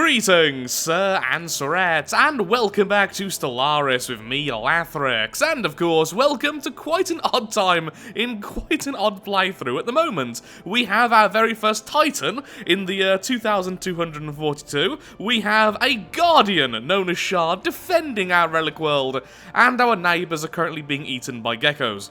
Greetings, sir and sirettes, and welcome back to Stellaris with me, Lathrix, and of course, welcome to quite an odd time in quite an odd playthrough at the moment. We have our very first Titan in the year 2242, we have a Guardian known as Shard defending our Relic world, and our neighbours are currently being eaten by Geckos,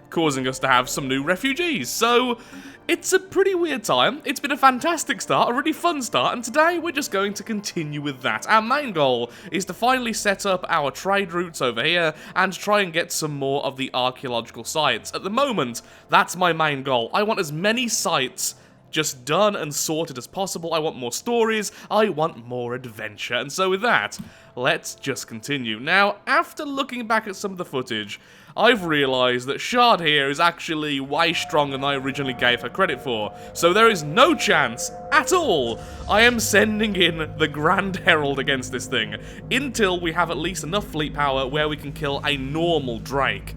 causing us to have some new refugees, so it's a pretty weird time. It's been a fantastic start, a really fun start, and today we're just going to continue with that. Our main goal is to finally set up our trade routes over here and try and get some more of the archaeological sites. At the moment, that's my main goal. I want as many sites just done and sorted as possible. I want more stories, I want more adventure, and so with that, let's just continue. Now, after looking back at some of the footage, I've realised that Shard here is actually way stronger than I originally gave her credit for, so there is no chance at all I am sending in the Grand Herald against this thing, until we have at least enough fleet power where we can kill a normal Drake.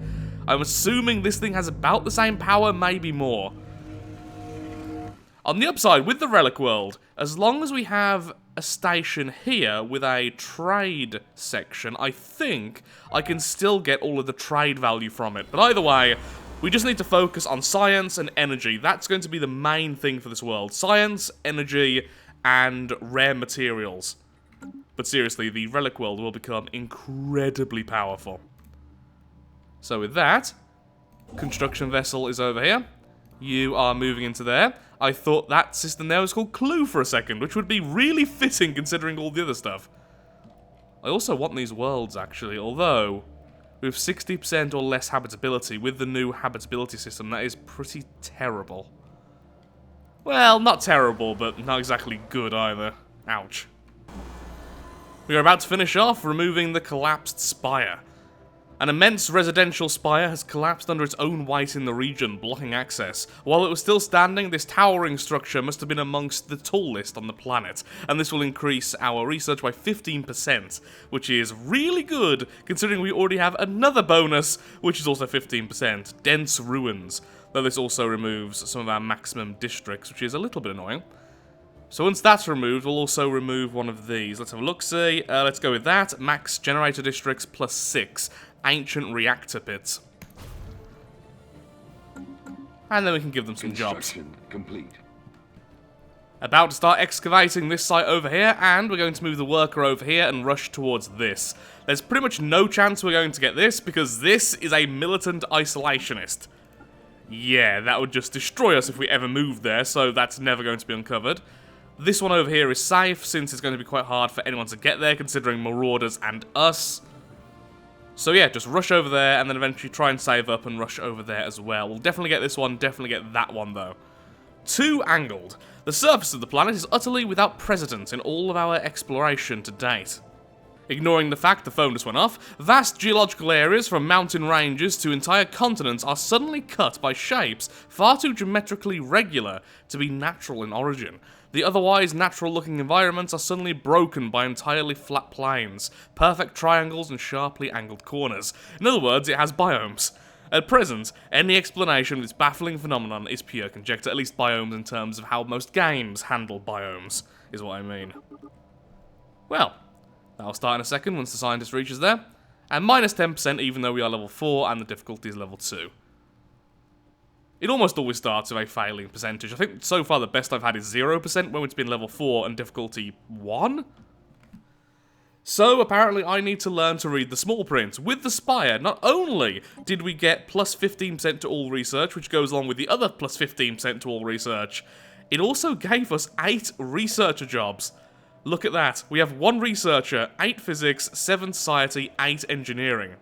I'm assuming this thing has about the same power, maybe more. On the upside, with the Relic world, as long as we have a station here with a trade section, I think I can still get all of the trade value from it. But either way, we just need to focus on science and energy. That's going to be the main thing for this world. Science, energy, and rare materials. But seriously, the Relic world will become incredibly powerful. So with that, construction vessel is over here. You are moving into there. I thought that system there was called Clue for a second, which would be really fitting considering all the other stuff. I also want these worlds, actually, although with 60% or less habitability, with the new habitability system, that is pretty terrible. Well, not terrible, but not exactly good either. Ouch. We are about to finish off removing the collapsed spire. An immense residential spire has collapsed under its own weight in the region, blocking access. While it was still standing, this towering structure must have been amongst the tallest on the planet, and this will increase our research by 15%, which is really good, considering we already have another bonus, which is also 15%, dense ruins, though this also removes some of our maximum districts, which is a little bit annoying. So once that's removed, we'll also remove one of these. Let's have a look-see. Let's go with that. Max generator districts plus 6. Ancient reactor pits. And then we can give them some jobs. Complete. About to start excavating this site over here, and we're going to move the worker over here and rush towards this. There's pretty much no chance we're going to get this, because this is a militant isolationist. Yeah, that would just destroy us if we ever moved there, so that's never going to be uncovered. This one over here is safe, since it's going to be quite hard for anyone to get there, considering marauders and us. So yeah, just rush over there, and then eventually try and save up and rush over there as well. We'll definitely get this one, definitely get that one though. 2 angled. The surface of the planet is utterly without precedent in all of our exploration to date. Ignoring the fact the phone just went off, vast geological areas from mountain ranges to entire continents are suddenly cut by shapes far too geometrically regular to be natural in origin. The otherwise natural-looking environments are suddenly broken by entirely flat plains, perfect triangles and sharply angled corners. In other words, it has biomes. At present, any explanation of this baffling phenomenon is pure conjecture, at least biomes in terms of how most games handle biomes, is what I mean. Well, that'll start in a second once the scientist reaches there. And minus 10% even though we are level 4 and the difficulty is level 2. It almost always starts with a failing percentage. I think so far the best I've had is 0% when it's been level 4 and difficulty 1? So apparently I need to learn to read the small print. With the spire, not only did we get plus 15% to all research, which goes along with the other plus 15% to all research, it also gave us 8 researcher jobs. Look at that. We have 1 researcher, 8 physics, 7 society, 8 engineering.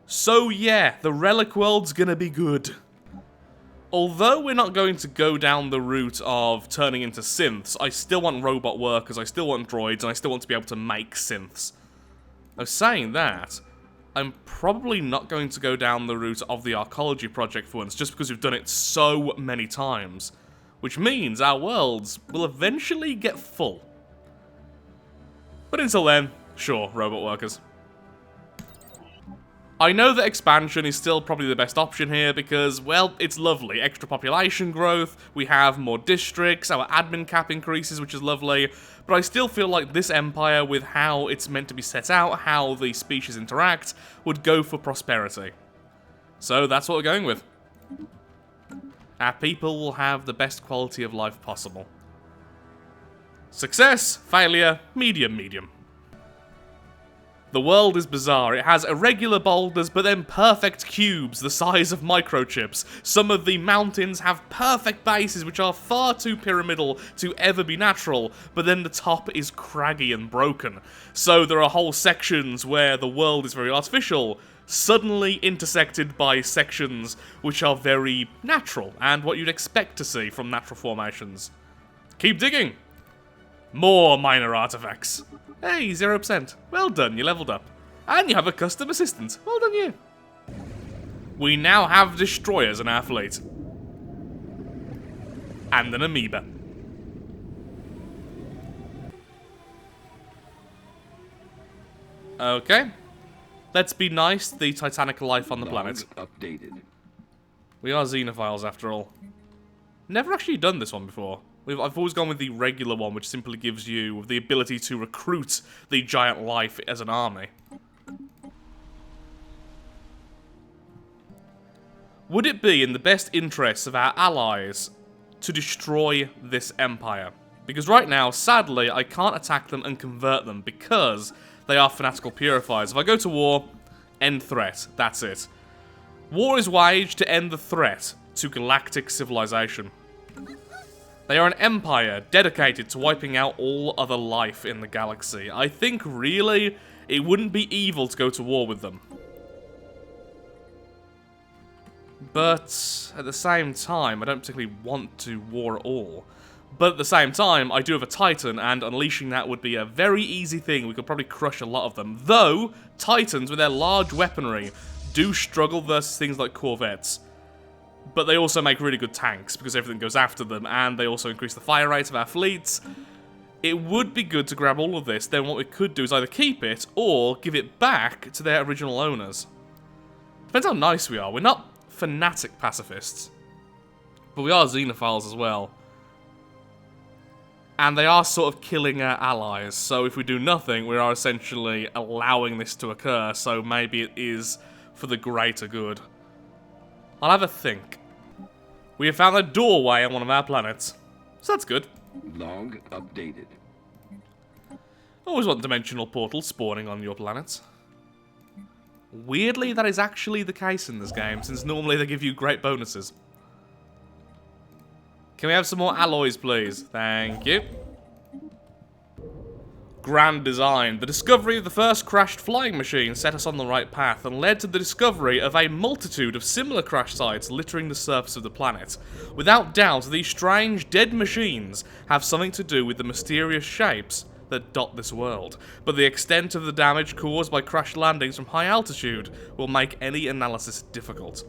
So yeah, the Relic world's gonna be good. Although we're not going to go down the route of turning into synths, I still want robot workers, I still want droids, and I still want to be able to make synths. Now saying that, I'm probably not going to go down the route of the archaeology project for once, just because we've done it so many times. Which means our worlds will eventually get full. But until then, sure, robot workers. I know that expansion is still probably the best option here because, well, it's lovely. Extra population growth, we have more districts, our admin cap increases, which is lovely, but I still feel like this empire, with how it's meant to be set out, how the species interact, would go for prosperity. So that's what we're going with. Our people will have the best quality of life possible. Success, failure, medium, medium. The world is bizarre. It has irregular boulders, but then perfect cubes the size of microchips. Some of the mountains have perfect bases, which are far too pyramidal to ever be natural, but then the top is craggy and broken. So there are whole sections where the world is very artificial, suddenly intersected by sections which are very natural, and what you'd expect to see from natural formations. Keep digging! More minor artifacts. Hey, 0%. Well done, you leveled up. And you have a custom assistant. Well done, you. We now have destroyers in our fleet. And an amoeba. Okay. Let's be nice to the titanic life on the planet. Updated. We are xenophiles, after all. Never actually done this one before. I've always gone with the regular one, which simply gives you the ability to recruit the giant life as an army. Would it be in the best interests of our allies to destroy this empire? Because right now, sadly, I can't attack them and convert them because they are fanatical purifiers. If I go to war, end threat, that's it. War is waged to end the threat to galactic civilization. They are an empire dedicated to wiping out all other life in the galaxy. I think, really, it wouldn't be evil to go to war with them. But, at the same time, I don't particularly want to war at all. But at the same time, I do have a Titan, and unleashing that would be a very easy thing. We could probably crush a lot of them. Though, Titans, with their large weaponry, do struggle versus things like Corvettes. But they also make really good tanks, because everything goes after them, and they also increase the fire rate of our fleets. It would be good to grab all of this, then what we could do is either keep it, or give it back to their original owners. Depends how nice we are. We're not fanatic pacifists, but we are xenophiles as well. And they are sort of killing our allies, so if we do nothing, we are essentially allowing this to occur, so maybe it is for the greater good. I'll have a think. We have found a doorway on one of our planets, so that's good. Log updated. Always want dimensional portals spawning on your planet. Weirdly, that is actually the case in this game, since normally they give you great bonuses. Can we have some more alloys, please? Thank you. Grand design. The discovery of the first crashed flying machine set us on the right path and led to the discovery of a multitude of similar crash sites littering the surface of the planet. Without doubt, these strange, dead machines have something to do with the mysterious shapes that dot this world, but the extent of the damage caused by crash landings from high altitude will make any analysis difficult.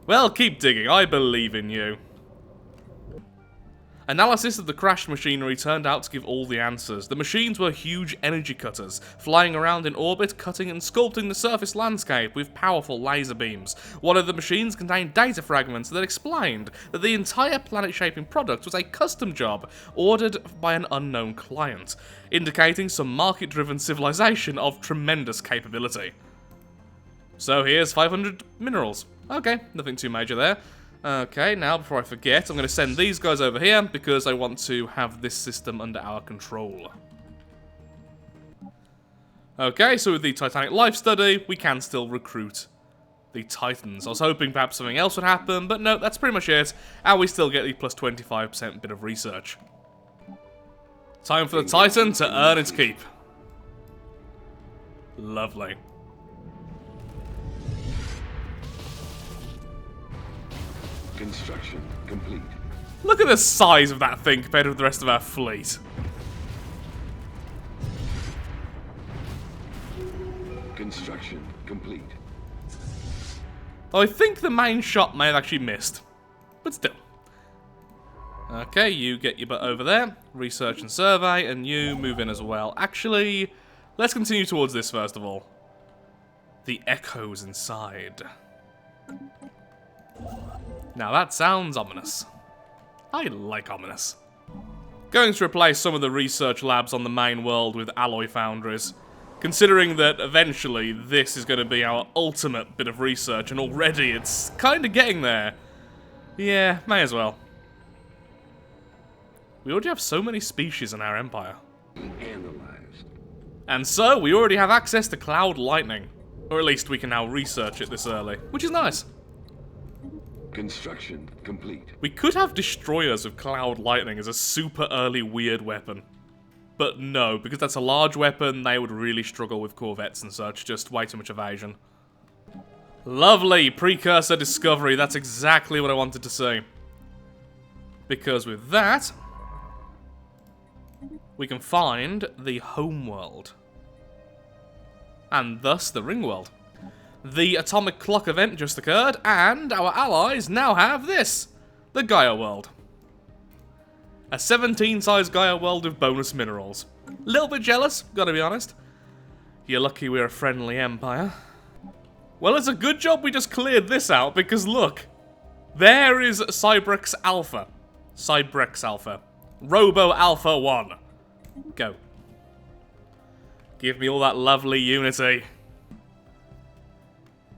Well, keep digging, I believe in you. Analysis of the crashed machinery turned out to give all the answers. The machines were huge energy cutters, flying around in orbit, cutting and sculpting the surface landscape with powerful laser beams. One of the machines contained data fragments that explained that the entire planet-shaping product was a custom job ordered by an unknown client, indicating some market-driven civilization of tremendous capability. So here's 500 minerals. Okay, nothing too major there. Okay, now before I forget, I'm going to send these guys over here because I want to have this system under our control. Okay, so with the Titanic Life Study, we can still recruit the Titans. I was hoping perhaps something else would happen, but no, that's pretty much it. And we still get the plus 25% bit of research. Time for the Titan to earn its keep. Lovely. Construction complete. Look at the size of that thing compared with the rest of our fleet. Construction complete. I think the main shot may have actually missed, but still. Okay, you get your butt over there. Research and survey, and you move in as well. Actually, let's continue towards this first of all. the echoes inside. Now that sounds ominous. I like ominous. Going to replace some of the research labs on the main world with alloy foundries, considering that eventually this is going to be our ultimate bit of research, and already it's kind of getting there. Yeah, may as well. We already have so many species in our empire. Analyzed. And so, we already have access to cloud lightning. Or at least we can now research it this early, which is nice. Construction complete. We could have destroyers of cloud lightning as a super early weird weapon. But no, because that's a large weapon, they would really struggle with corvettes and such, just way too much evasion. Lovely! Precursor discovery, that's exactly what I wanted to see. Because with that, we can find the homeworld. And thus the ring world. The atomic clock event just occurred, and our allies now have this, the Gaia world. A 17-size Gaia world with bonus minerals. Little bit jealous, gotta be honest. You're lucky we're a friendly empire. Well, it's a good job we just cleared this out, because look. There is Cybrex Alpha. Cybrex Alpha. Robo Alpha 1. Go. Give me all that lovely unity.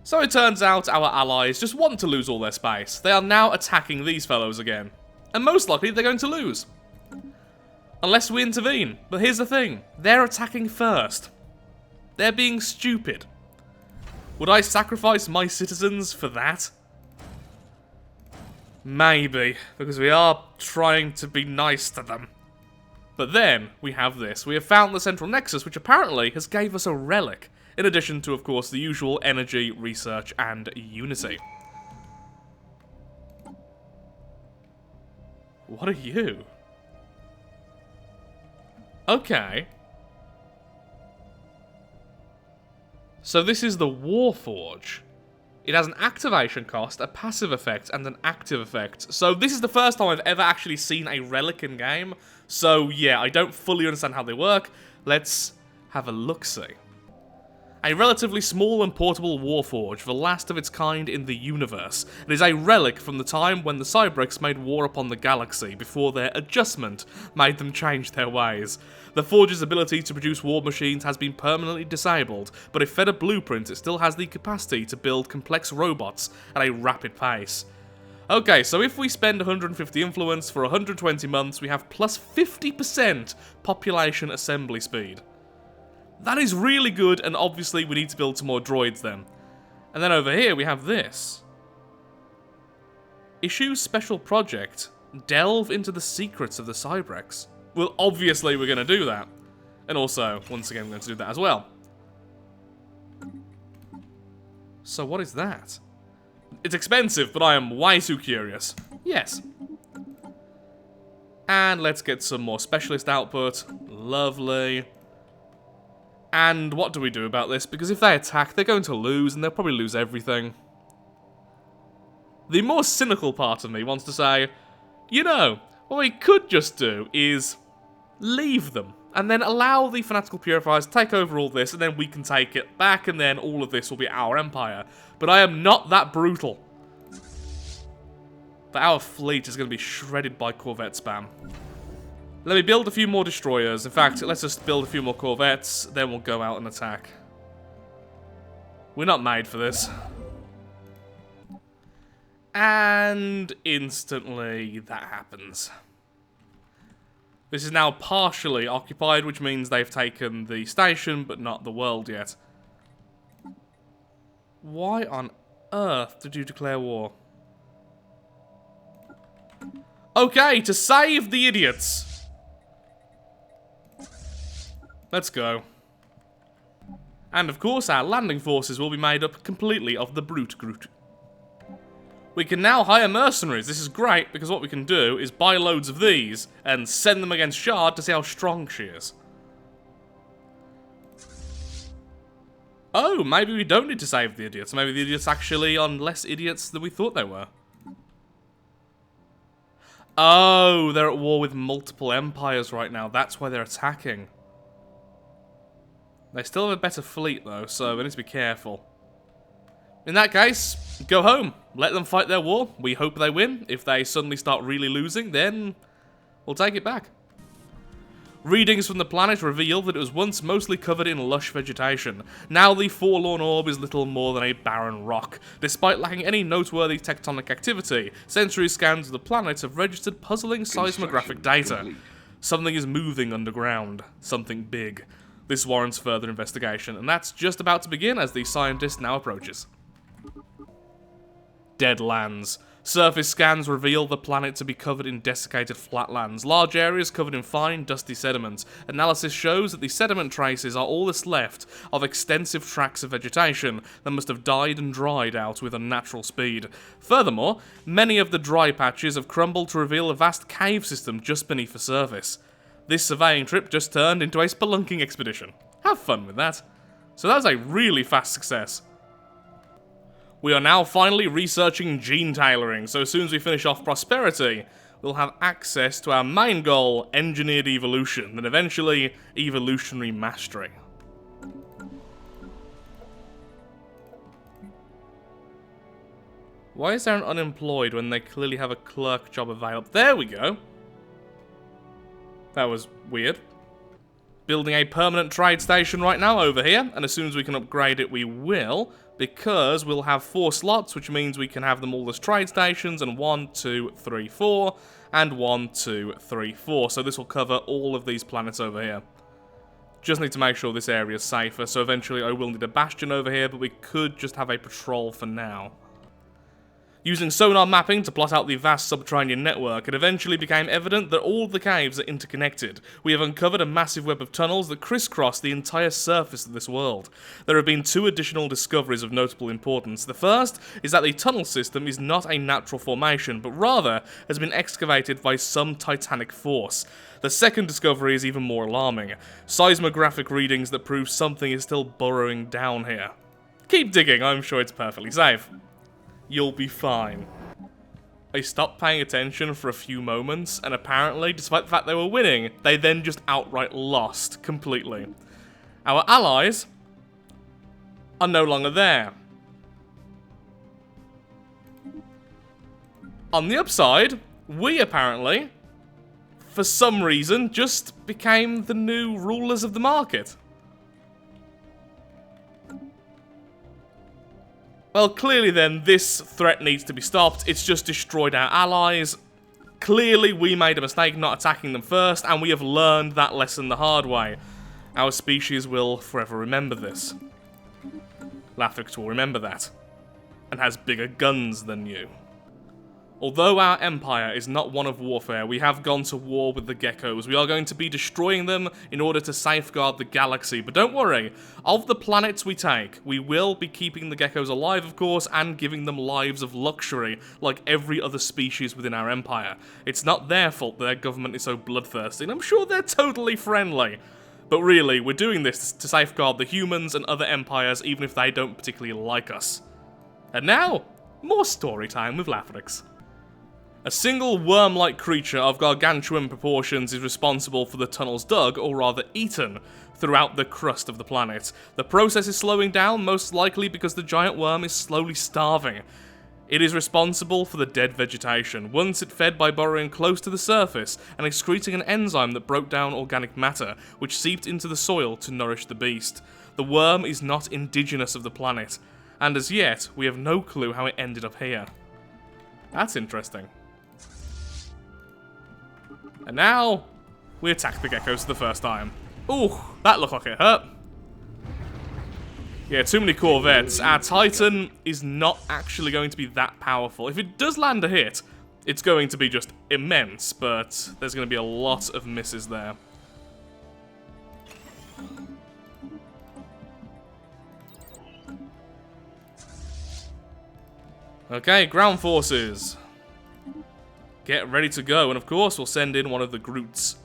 So it turns out our allies just want to lose all their space. They are now attacking these fellows again. And most likely they're going to lose. Unless we intervene. But here's the thing. They're attacking first. They're being stupid. Would I sacrifice my citizens for that? Maybe. Because we are trying to be nice to them. But then, we have this. We have found the central nexus, which apparently has gave us a relic. In addition to, of course, the usual energy, research, and unity. What are you? Okay. So this is the Warforge. It has an activation cost, a passive effect, and an active effect. So this is the first time I've ever actually seen a relic in game. So yeah, I don't fully understand how they work. Let's have a look-see. A relatively small and portable warforge, the last of its kind in the universe. It is a relic from the time when the Cybrex made war upon the galaxy before their adjustment made them change their ways. The forge's ability to produce war machines has been permanently disabled, but if fed a blueprint, it still has the capacity to build complex robots at a rapid pace. Okay, so if we spend 150 influence for 120 months, we have plus 50% population assembly speed. That is really good, and obviously we need to build some more droids then. And then over here we have this. Issue special project. Delve into the secrets of the Cybrex. Well, obviously we're going to do that. And also, once again, we're going to do that as well. So what is that? It's expensive, but I am way too curious. Yes. And let's get some more specialist output. Lovely. And what do we do about this? Because if they attack, they're going to lose, and they'll probably lose everything. The more cynical part of me wants to say, you know, what we could just do is leave them, and then allow the fanatical purifiers to take over all this, and then we can take it back, and then all of this will be our empire. But I am not that brutal. But our fleet is going to be shredded by corvette spam. Let me build a few more destroyers. In fact, let's just build a few more corvettes, then we'll go out and attack. We're not made for this. And instantly, that happens. This is now partially occupied, which means they've taken the station, but not the world yet. Why on earth did you declare war? Okay, to save the idiots. Let's go. And of course, our landing forces will be made up completely of the brute group. We can now hire mercenaries. This is great, because what we can do is buy loads of these and send them against Shard to see how strong she is. Oh, maybe we don't need to save the idiots. Maybe the idiots actually are less idiots than we thought they were. Oh, they're at war with multiple empires right now. That's why they're attacking. They still have a better fleet, though, so we need to be careful. In that case, go home. Let them fight their war. We hope they win. If they suddenly start really losing, then we'll take it back. Readings from the planet reveal that it was once mostly covered in lush vegetation. Now the forlorn orb is little more than a barren rock. Despite lacking any noteworthy tectonic activity, sensory scans of the planet have registered puzzling seismographic data. Complete. Something is moving underground. Something big. This warrants further investigation, and that's just about to begin as the scientist now approaches. Deadlands. Surface scans reveal the planet to be covered in desiccated flatlands, large areas covered in fine, dusty sediment. Analysis shows that the sediment traces are all that's left of extensive tracts of vegetation that must have died and dried out with unnatural speed. Furthermore, many of the dry patches have crumbled to reveal a vast cave system just beneath the surface. This surveying trip just turned into a spelunking expedition. Have fun with that. So that was a really fast success. We are now finally researching gene tailoring, so as soon as we finish off prosperity, we'll have access to our main goal, engineered evolution, and eventually, evolutionary mastery. Why is there an unemployed when they clearly have a clerk job available? There we go. That was weird. Building a permanent trade station right now over here, and as soon as we can upgrade it, we will. Because we'll have 4 slots, which means we can have them all as trade stations, and 1, 2, 3, 4, and 1, 2, 3, 4. So this will cover all of these planets over here. Just need to make sure this area is safer, so eventually I will need a bastion over here, but we could just have a patrol for now. Using sonar mapping to plot out the vast subterranean network, it eventually became evident that all of the caves are interconnected. We have uncovered a massive web of tunnels that crisscross the entire surface of this world. There have been 2 additional discoveries of notable importance. The first is that the tunnel system is not a natural formation, but rather has been excavated by some titanic force. The second discovery is even more alarming. Seismographic readings that prove something is still burrowing down here. Keep digging, I'm sure it's perfectly safe. You'll be fine. I stopped paying attention for a few moments, and apparently, despite the fact they were winning, they then just outright lost completely. Our allies are no longer there. On the upside, we apparently, for some reason, just became the new rulers of the market. Well, clearly then, this threat needs to be stopped. It's just destroyed our allies. Clearly, we made a mistake not attacking them first, and we have learned that lesson the hard way. Our species will forever remember this. Lathrix will remember that, and has bigger guns than you. Although our empire is not one of warfare, we have gone to war with the Geckos. We are going to be destroying them in order to safeguard the galaxy. But don't worry, of the planets we take, we will be keeping the Geckos alive, of course, and giving them lives of luxury, like every other species within our empire. It's not their fault that their government is so bloodthirsty, and I'm sure they're totally friendly. But really, we're doing this to safeguard the humans and other empires, even if they don't particularly like us. And now, more story time with Lathrix. A single worm-like creature of gargantuan proportions is responsible for the tunnels dug, or rather eaten, throughout the crust of the planet. The process is slowing down, most likely because the giant worm is slowly starving. It is responsible for the dead vegetation. Once it fed by burrowing close to the surface and excreting an enzyme that broke down organic matter, which seeped into the soil to nourish the beast. The worm is not indigenous of the planet, and as yet, we have no clue how it ended up here. That's interesting. And now, we attack the Geckos for the first time. Ooh, that looked like it hurt. Yeah, too many corvettes. Our Titan is not actually going to be that powerful. If it does land a hit, it's going to be just immense, but there's going to be a lot of misses there. Okay, ground forces. Get ready to go, and of course we'll send in one of the Groots.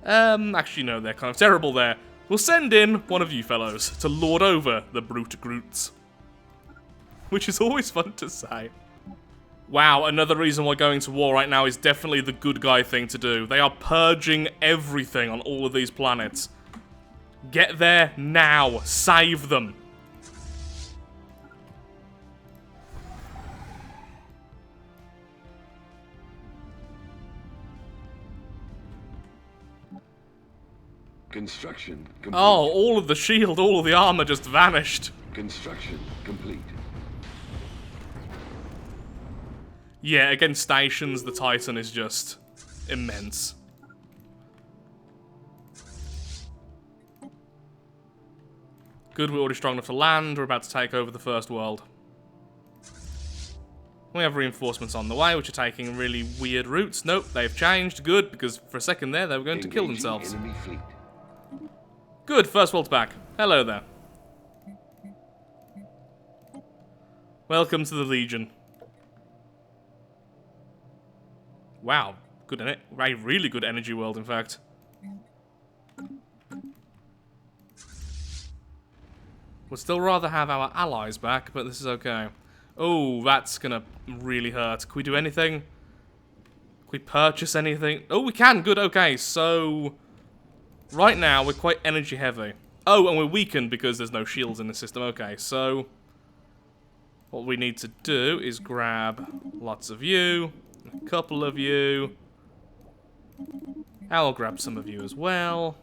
Actually no, they're kind of terrible there. We'll send in one of you fellows to lord over the brute Groots. Which is always fun to say. Wow, another reason why going to war right now is definitely the good guy thing to do. They are purging everything on all of these planets. Get there now. Save them. Construction complete. Oh, all of the shield, all of the armor just vanished. Construction complete. Yeah, against stations, the Titan is just immense. Good, we're already strong enough to land. We're about to take over the first world. We have reinforcements on the way, which are taking really weird routes. Nope, they've changed. Good, because for a second there, they were going to kill themselves. Enemy fleet. Good, first world's back. Hello there. Welcome to the Legion. Wow, good in it. A really good energy world, in fact. We'd still rather have our allies back, but this is okay. Oh, that's gonna really hurt. Can we do anything? Can we purchase anything? Oh, we can. Good, okay. So, right now, we're quite energy heavy. Oh, and we're weakened because there's no shields in the system. Okay, so what we need to do is grab lots of you, a couple of you. I'll grab some of you as well.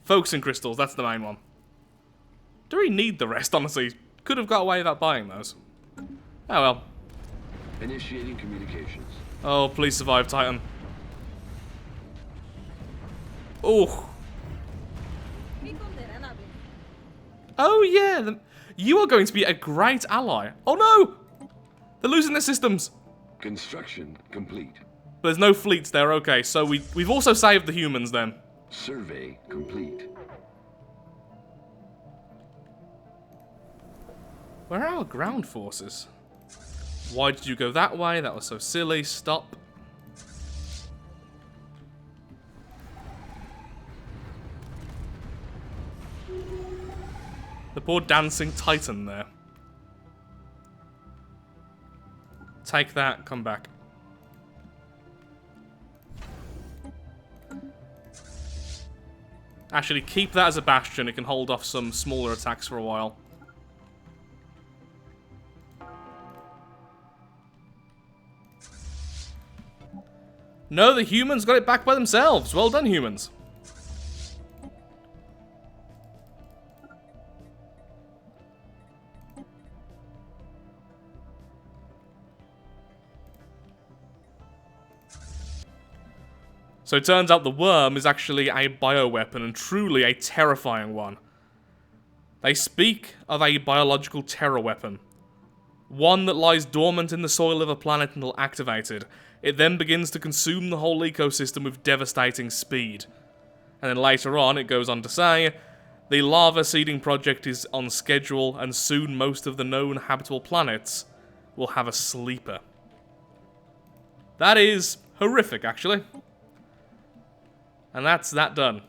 Focusing crystals, that's the main one. Do we need the rest, honestly? Could have got away without buying those. Oh well. Initiating communications. Oh, please survive, Titan. Oh. Oh yeah, you are going to be a great ally. Oh no! They're losing their systems. Construction complete. But there's no fleets there, okay, so we've also saved the humans then. Survey complete. Where are our ground forces? Why did you go that way? That was so silly. Stop. The poor dancing Titan there. Take that, come back. Actually, keep that as a bastion. It can hold off some smaller attacks for a while. No, the humans got it back by themselves. Well done, humans. So it turns out the worm is actually a bioweapon, and truly a terrifying one. They speak of a biological terror weapon. One that lies dormant in the soil of a planet until activated. It then begins to consume the whole ecosystem with devastating speed. And then later on, it goes on to say, the lava seeding project is on schedule, and soon most of the known habitable planets will have a sleeper. That is horrific, actually. And that's that done.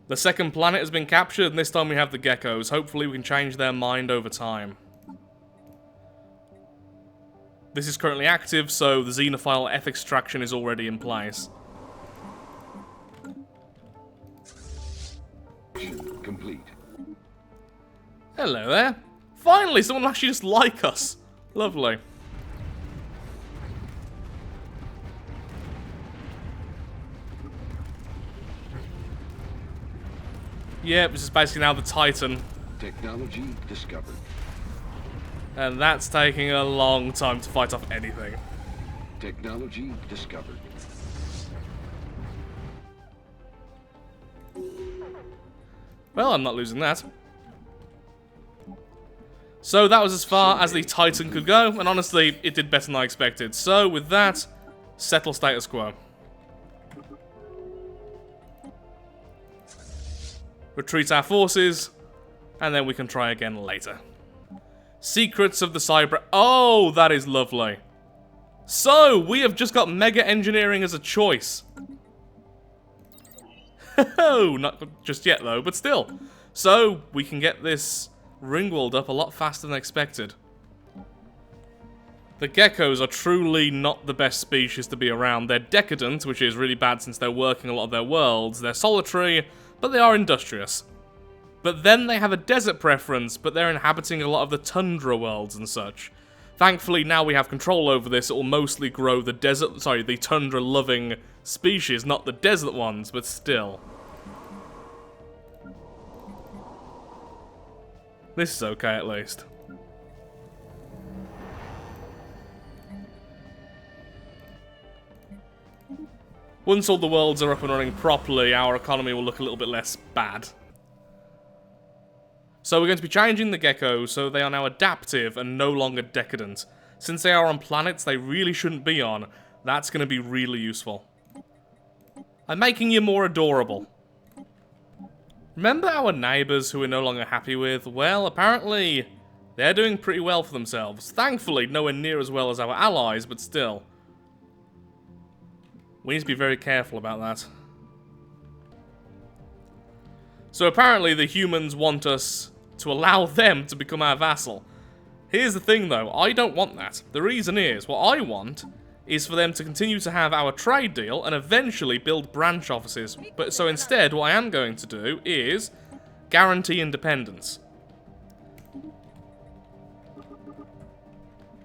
The second planet has been captured, and this time we have the Geckos. Hopefully we can change their mind over time. This is currently active, so the xenophile F extraction is already in place. Complete. Hello there. Finally, someone will actually just like us. Lovely. Yep, this is basically now the Titan. Technology discovered. And that's taking a long time to fight off anything. Technology discovered. Well, I'm not losing that. So that was as far as the Titan could go, and honestly, it did better than I expected. So with that, settle status quo. Retreat our forces, and then we can try again later. Secrets of the Cyber... Oh, that is lovely. So, we have just got Mega Engineering as a choice. Oh, not just yet though, but still. So, we can get this Ringworld up a lot faster than expected. The Geckos are truly not the best species to be around. They're decadent, which is really bad since they're working a lot of their worlds. They're solitary, but they are industrious. But then they have a desert preference, but they're inhabiting a lot of the tundra worlds and such. Thankfully, now we have control over this. It will mostly grow the the tundra-loving species, not the desert ones, but still. This is okay, at least. Once all the worlds are up and running properly, our economy will look a little bit less bad. So we're going to be changing the geckos so they are now adaptive and no longer decadent. Since they are on planets they really shouldn't be on, that's going to be really useful. I'm making you more adorable. Remember our neighbours who we're no longer happy with? Well, apparently they're doing pretty well for themselves. Thankfully, nowhere near as well as our allies, but still. We need to be very careful about that. So apparently the humans want us to allow them to become our vassal. Here's the thing though, I don't want that. The reason is, what I want is for them to continue to have our trade deal and eventually build branch offices. But so instead, what I am going to do is guarantee independence.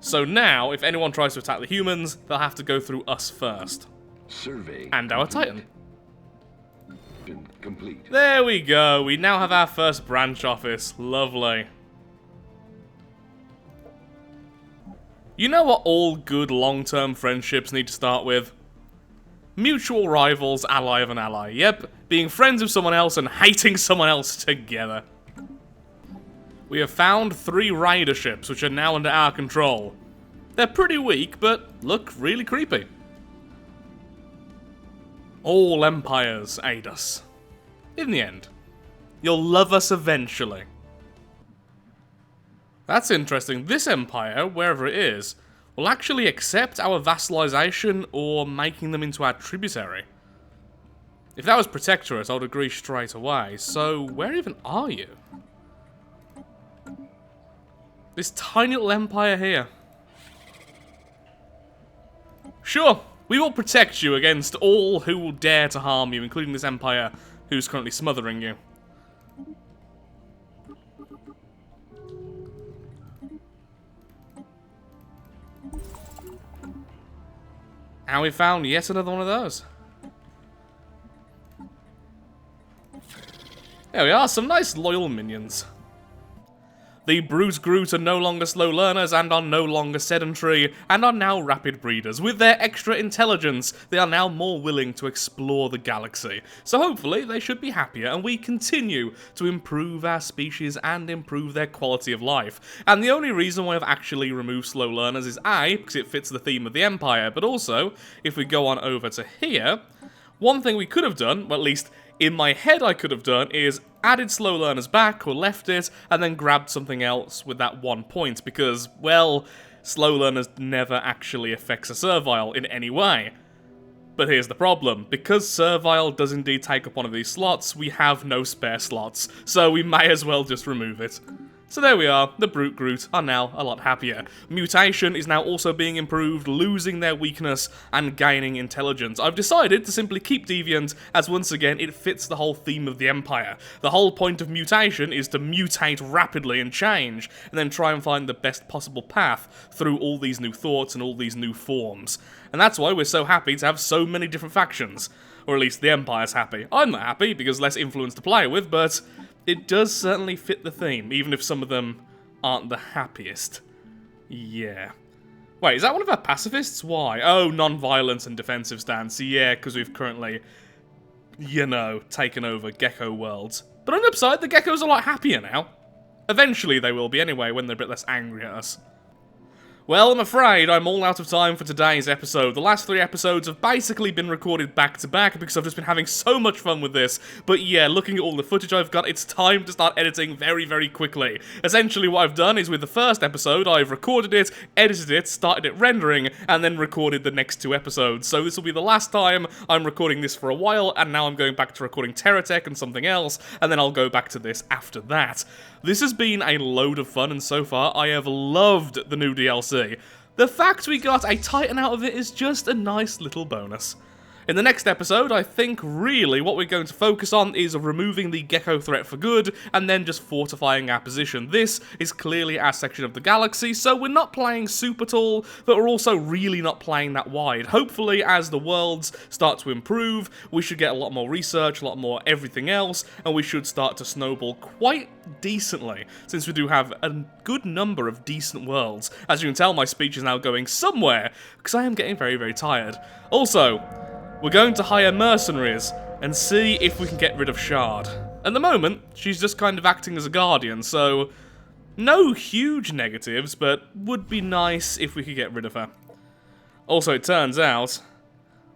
So now, if anyone tries to attack the humans, they'll have to go through us first. Survey And our Titan. complete. There we go. We now have our first branch office. Lovely. You know what all good long-term friendships need to start with? Mutual rivals, ally of an ally. Yep, being friends with someone else and hating someone else together. We have found 3 raider ships, which are now under our control. They're pretty weak, but look really creepy. All empires aid us. In the end. You'll love us eventually. That's interesting. This empire, wherever it is, will actually accept our vassalization or making them into our tributary. If that was Protectorate, I would agree straight away. So, where even are you? This tiny little empire here. Sure, we will protect you against all who will dare to harm you, including this empire who's currently smothering you. And we found yet another one of those. There we are, some nice loyal minions. The Brute Groot are no longer slow learners and are no longer sedentary, and are now rapid breeders. With their extra intelligence, they are now more willing to explore the galaxy. So hopefully they should be happier, and we continue to improve our species and improve their quality of life. And the only reason why I've actually removed slow learners is A, because it fits the theme of the Empire, but also, if we go on over to here, one thing we could have done, well at least in my head I could have done, is added slow learners back, or left it, and then grabbed something else with that 1 point, because, well, slow learners never actually affects a servile in any way. But here's the problem, because servile does indeed take up one of these slots, we have no spare slots, so we may as well just remove it. So there we are, the Brute Groot are now a lot happier. Mutation is now also being improved, losing their weakness and gaining intelligence. I've decided to simply keep Deviant, as once again it fits the whole theme of the Empire. The whole point of mutation is to mutate rapidly and change, and then try and find the best possible path through all these new thoughts and all these new forms. And that's why we're so happy to have so many different factions. Or at least the Empire's happy. I'm not happy, because less influence to play with, but it does certainly fit the theme, even if some of them aren't the happiest. Yeah. Wait, is that one of our pacifists? Why? Oh, non-violence and defensive stance. Yeah, because we've currently, you know, taken over Gecko worlds. But on the upside, the Geckos are a lot happier now. Eventually they will be anyway, when they're a bit less angry at us. Well, I'm afraid I'm all out of time for today's episode. The last 3 episodes have basically been recorded back to back because I've just been having so much fun with this. But yeah, looking at all the footage I've got, it's time to start editing very, very quickly. Essentially what I've done is with the first episode, I've recorded it, edited it, started it rendering, and then recorded the next 2 episodes. So this will be the last time I'm recording this for a while, and now I'm going back to recording Terratech and something else, and then I'll go back to this after that. This has been a load of fun, and so far I have loved the new DLC. The fact we got a Titan out of it is just a nice little bonus. In the next episode, I think really what we're going to focus on is removing the Gecko threat for good, and then just fortifying our position. This is clearly our section of the galaxy, so we're not playing super tall, but we're also really not playing that wide. Hopefully, as the worlds start to improve, we should get a lot more research, a lot more everything else, and we should start to snowball quite decently, since we do have a good number of decent worlds. As you can tell, my speech is now going somewhere, because I am getting very, very tired. Also, we're going to hire Mercenaries and see if we can get rid of Shard. At the moment, she's just kind of acting as a guardian, so no huge negatives, but would be nice if we could get rid of her. Also, it turns out,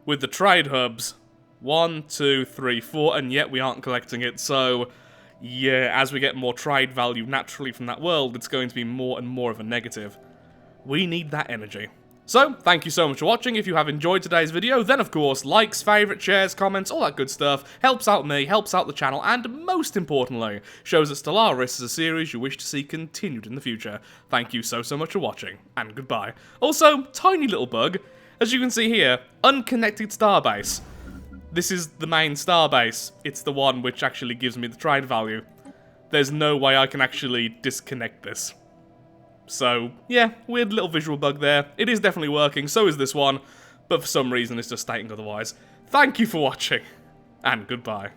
with the trade hubs, 1, 2, 3, 4, and yet we aren't collecting it, so yeah, as we get more trade value naturally from that world, it's going to be more and more of a negative. We need that energy. So, thank you so much for watching. If you have enjoyed today's video, then of course, likes, favourites, shares, comments, all that good stuff helps out me, helps out the channel, and most importantly, shows that Stellaris is a series you wish to see continued in the future. Thank you so much for watching, and goodbye. Also, tiny little bug, as you can see here, unconnected starbase. This is the main starbase. It's the one which actually gives me the trade value. There's no way I can actually disconnect this. So, yeah, weird little visual bug there. It is definitely working, so is this one, but for some reason it's just stating otherwise. Thank you for watching, and goodbye.